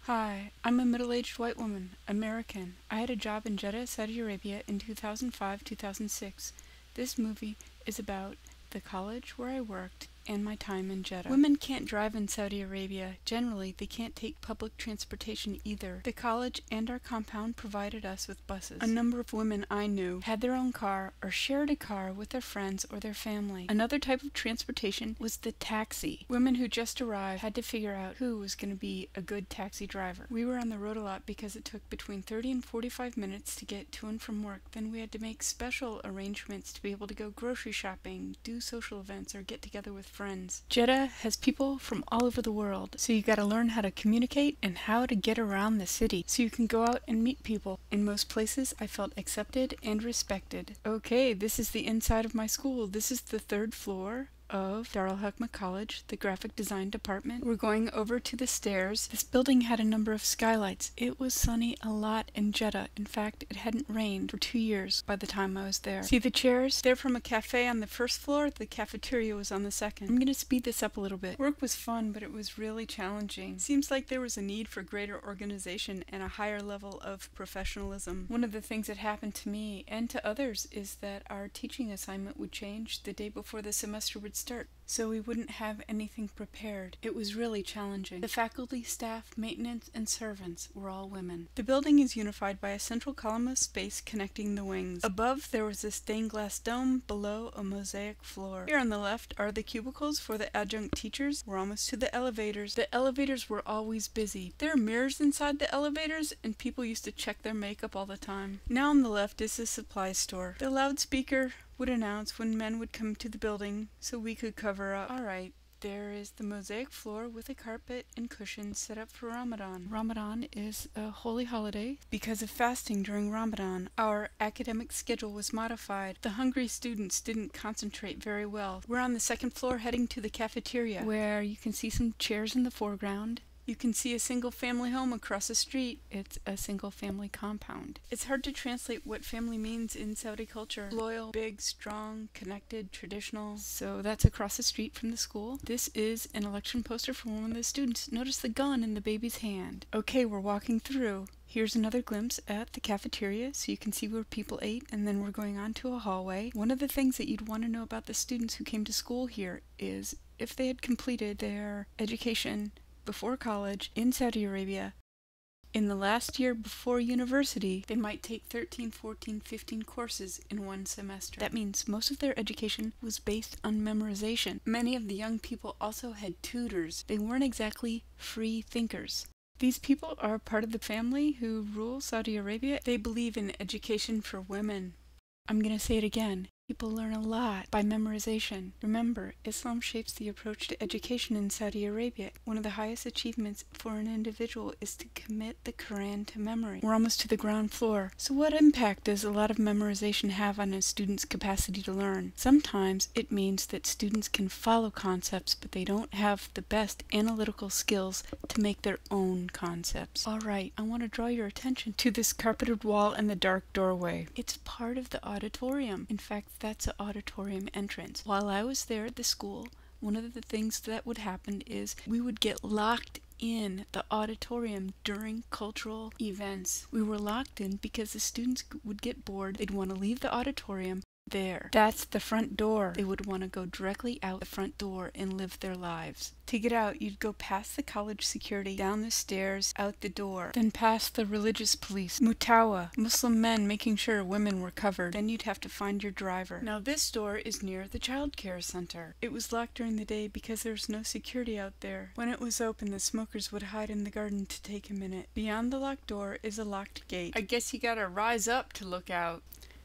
Hi, I'm a middle-aged white woman, American. I had a job in Jeddah, Saudi Arabia in 2005-2006. This movie is about the college where I worked and my time in Jeddah. Women can't drive in Saudi Arabia. Generally, they can't take public transportation either. The college and our compound provided us with buses. A number of women I knew had their own car or shared a car with their friends or their family. Another type of transportation was the taxi. Women who just arrived had to figure out who was going to be a good taxi driver. We were on the road a lot because it took between 30 and 45 minutes to get to and from work. Then we had to make special arrangements to be able to go grocery shopping, do social events, or get together with friends. Jeddah has people from all over the world, so you gotta learn how to communicate and how to get around the city so you can go out and meet people. In most places, I felt accepted and respected. Okay, this is the inside of my school. This is the third floor of Dar Al-Hekma College, the graphic design department. We're going over to the stairs. This building had a number of skylights. It was sunny a lot in Jeddah. In fact, it hadn't rained for 2 years by the time I was there. See the chairs? They're from a cafe on the first floor. The cafeteria was on the second. I'm gonna speed this up a little bit. Work was fun, but it was really challenging. Seems like there was a need for greater organization and a higher level of professionalism. One of the things that happened to me and to others is that our teaching assignment would change the day before the semester would start, so we wouldn't have anything prepared. It was really challenging. The faculty, staff, maintenance, and servants were all women. The building is unified by a central column of space connecting the wings. Above, there was a stained glass dome, below a mosaic floor. Here on the left are the cubicles for the adjunct teachers. We're almost to the elevators. The elevators were always busy. There are mirrors inside the elevators, and people used to check their makeup all the time. Now on the left is the supply store. The loudspeaker would announce when men would come to the building so we could cover up. Alright, there is the mosaic floor with a carpet and cushions set up for Ramadan. Ramadan is a holy holiday. Because of fasting during Ramadan, our academic schedule was modified. The hungry students didn't concentrate very well. We're on the second floor heading to the cafeteria, where you can see some chairs in the foreground. You can see a single family home across the street. It's a single family compound. It's hard to translate what family means in Saudi culture. Loyal, big, strong, connected, traditional. So that's across the street from the school. This is an election poster for one of the students. Notice the gun in the baby's hand. Okay, we're walking through. Here's another glimpse at the cafeteria so you can see where people ate, and then we're going on to a hallway. One of the things that you'd want to know about the students who came to school here is if they had completed their education before college in Saudi Arabia, in the last year before university, they might take 13, 14, 15 courses in one semester. That means most of their education was based on memorization. Many of the young people also had tutors. They weren't exactly free thinkers. These people are part of the family who rule Saudi Arabia. They believe in education for women. I'm gonna say it again. People learn a lot by memorization. Remember, Islam shapes the approach to education in Saudi Arabia. One of the highest achievements for an individual is to commit the Quran to memory. We're almost to the ground floor. So what impact does a lot of memorization have on a student's capacity to learn? Sometimes it means that students can follow concepts, but they don't have the best analytical skills to make their own concepts. Alright, I want to draw your attention to this carpeted wall and the dark doorway. It's part of the auditorium. In fact, that's an auditorium entrance. While I was there at the school, one of the things that would happen is we would get locked in the auditorium during cultural events. We were locked in because the students would get bored. They'd want to leave the auditorium. There. That's the front door. They would want to go directly out the front door and live their lives. To get out, you'd go past the college security, down the stairs, out the door, then past the religious police, mutawa, Muslim men making sure women were covered. Then you'd have to find your driver. Now this door is near the child care center. It was locked during the day because there was no security out there. When it was open, the smokers would hide in the garden to take a minute. Beyond the locked door is a locked gate. I guess you gotta rise up to look out.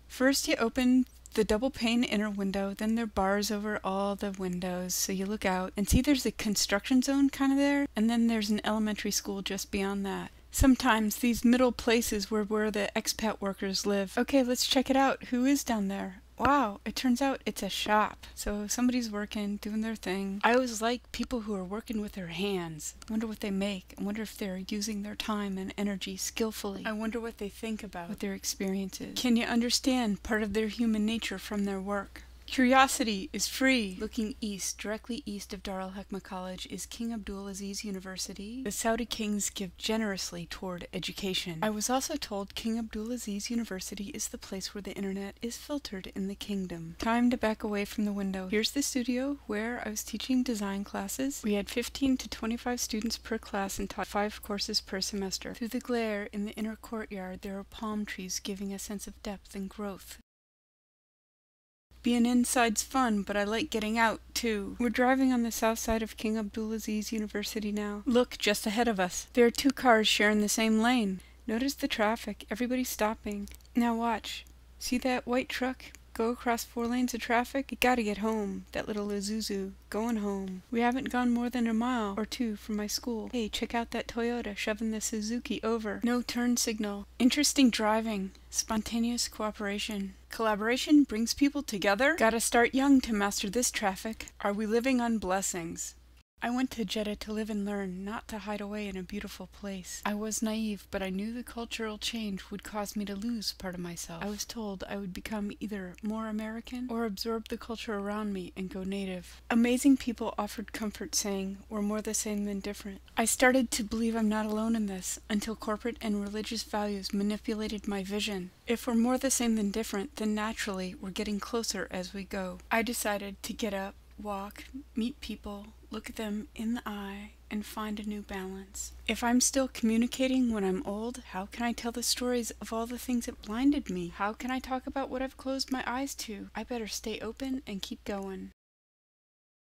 First you open the double pane inner window, then there are bars over all the windows, so you look out and see there's a construction zone kind of there, and then there's an elementary school just beyond that. Sometimes these middle places were where the expat workers live. Okay, let's check it out. Who is down there? Wow, it turns out it's a shop. So somebody's working, doing their thing. I always like people who are working with their hands. I wonder what they make. I wonder if they're using their time and energy skillfully. I wonder what they think about, what their experience is. Can you understand part of their human nature from their work? Curiosity is free! Looking east, directly east of Dar Al-Hekma College, is King Abdulaziz University. The Saudi kings give generously toward education. I was also told King Abdulaziz University is the place where the internet is filtered in the kingdom. Time to back away from the window. Here's the studio where I was teaching design classes. We had 15 to 25 students per class and taught 5 courses per semester. Through the glare in the inner courtyard, there are palm trees giving a sense of depth and growth. Being inside's fun, but I like getting out, too. We're driving on the south side of King Abdulaziz University now. Look, just ahead of us. There are 2 cars sharing the same lane. Notice the traffic. Everybody's stopping. Now watch. See that white truck go across 4 lanes of traffic? It gotta get home. That little Isuzu. Going home. We haven't gone more than a mile or 2 from my school. Hey, check out that Toyota shoving the Suzuki over. No turn signal. Interesting driving. Spontaneous cooperation. Collaboration brings people together? Gotta start young to master this traffic. Are we living on blessings? I went to Jeddah to live and learn, not to hide away in a beautiful place. I was naive, but I knew the cultural change would cause me to lose part of myself. I was told I would become either more American or absorb the culture around me and go native. Amazing people offered comfort, saying, "We're more the same than different." I started to believe I'm not alone in this, until corporate and religious values manipulated my vision. If we're more the same than different, then naturally we're getting closer as we go. I decided to get up, walk, meet people, look at them in the eye, and find a new balance. If I'm still communicating when I'm old, how can I tell the stories of all the things that blinded me? How can I talk about what I've closed my eyes to? I better stay open and keep going.